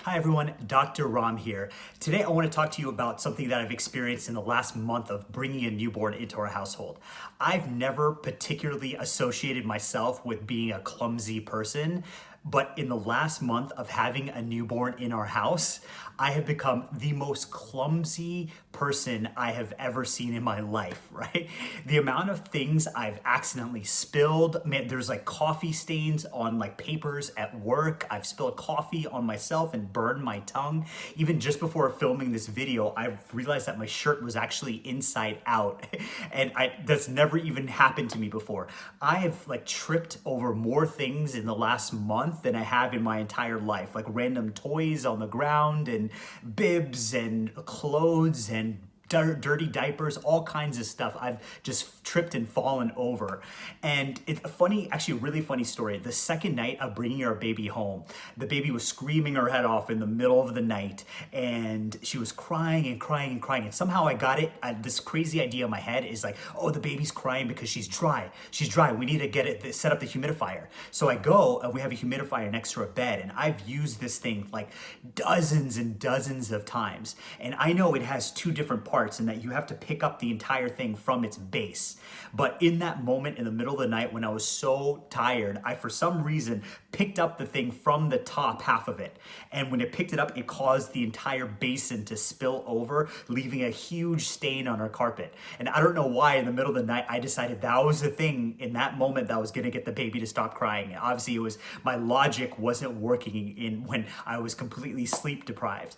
Hi everyone, Dr. Ram here. Today I want to talk to you about something that I've experienced in the last month of bringing a newborn into our household. I've never particularly associated myself with being a clumsy person, but in the last month of having a newborn in our house, I have become the most clumsy person I have ever seen in my life, right? The amount of things I've accidentally spilled, man, there's like coffee stains on like papers at work. I've spilled coffee on myself and burned my tongue. Even just before filming this video, I've realized that my shirt was actually inside out. And that's never even happened to me before. I have like tripped over more things in the last month than I have in my entire life, like random toys on the ground and bibs and clothes and dirty diapers, all kinds of stuff. I've just tripped and fallen over. And it's a funny, actually a really funny story. The second night of bringing our baby home, the baby was screaming her head off in the middle of the night and she was crying and crying and crying. And somehow I got it. This crazy idea in my head is like, oh, the baby's crying because she's dry. She's dry. We need to get it, set up the humidifier. So I go, we have a humidifier next to our bed and I've used this thing like dozens and dozens of times. And I know it has two different parts and that you have to pick up the entire thing from its base. But in that moment in the middle of the night when I was so tired, I for some reason picked up the thing from the top half of it. And when it picked it up, it caused the entire basin to spill over, leaving a huge stain on our carpet. And I don't know why in the middle of the night, I decided that was the thing in that moment that was gonna get the baby to stop crying. And obviously it was, my logic wasn't working in when I was completely sleep deprived.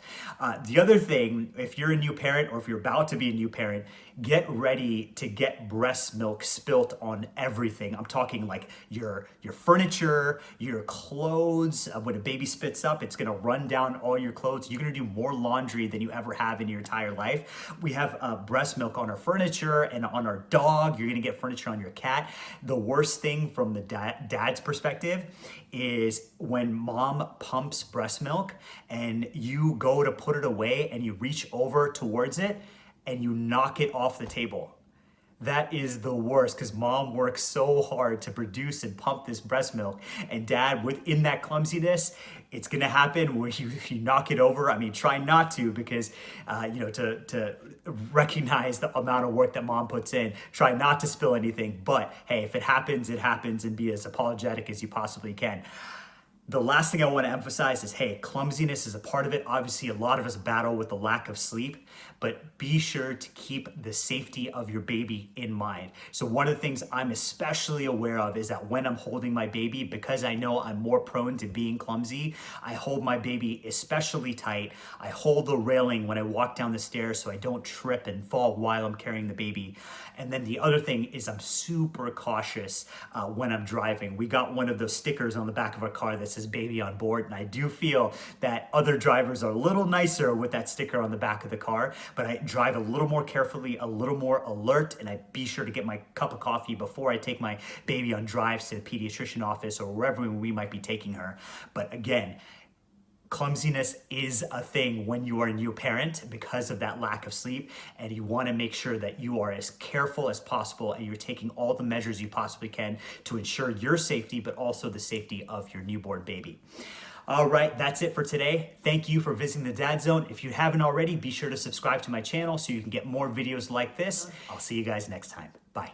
The other thing, if you're a new parent or if you're about to be a new parent, get ready to get breast milk spilt on everything. I'm talking like your furniture, your clothes. When a baby spits up, it's gonna run down all your clothes. You're gonna do more laundry than you ever have in your entire life. We have breast milk on our furniture and on our dog. You're gonna get furniture on your cat. The worst thing from the dad's perspective is when mom pumps breast milk and you go to put it away and you reach over towards it and you knock it off the table. That is the worst because mom works so hard to produce and pump this breast milk. And dad, within that clumsiness, it's gonna happen where you knock it over. I mean, try not to because, to recognize the amount of work that mom puts in. Try not to spill anything. But hey, if it happens, it happens, and be as apologetic as you possibly can. The last thing I want to emphasize is, hey, clumsiness is a part of it. Obviously, a lot of us battle with the lack of sleep, but be sure to keep the safety of your baby in mind. So one of the things I'm especially aware of is that when I'm holding my baby, because I know I'm more prone to being clumsy, I hold my baby especially tight. I hold the railing when I walk down the stairs so I don't trip and fall while I'm carrying the baby. And then the other thing is I'm super cautious when I'm driving. We got one of those stickers on the back of our car that says baby on board. And I do feel that other drivers are a little nicer with that sticker on the back of the car, but I drive a little more carefully, a little more alert, and I be sure to get my cup of coffee before I take my baby on drives to the pediatrician office or wherever we might be taking her. But again, clumsiness is a thing when you are a new parent because of that lack of sleep, and you want to make sure that you are as careful as possible and you're taking all the measures you possibly can to ensure your safety, but also the safety of your newborn baby. All right, that's it for today. Thank you for visiting the Dad Zone. If you haven't already, be sure to subscribe to my channel so you can get more videos like this. I'll see you guys next time. Bye.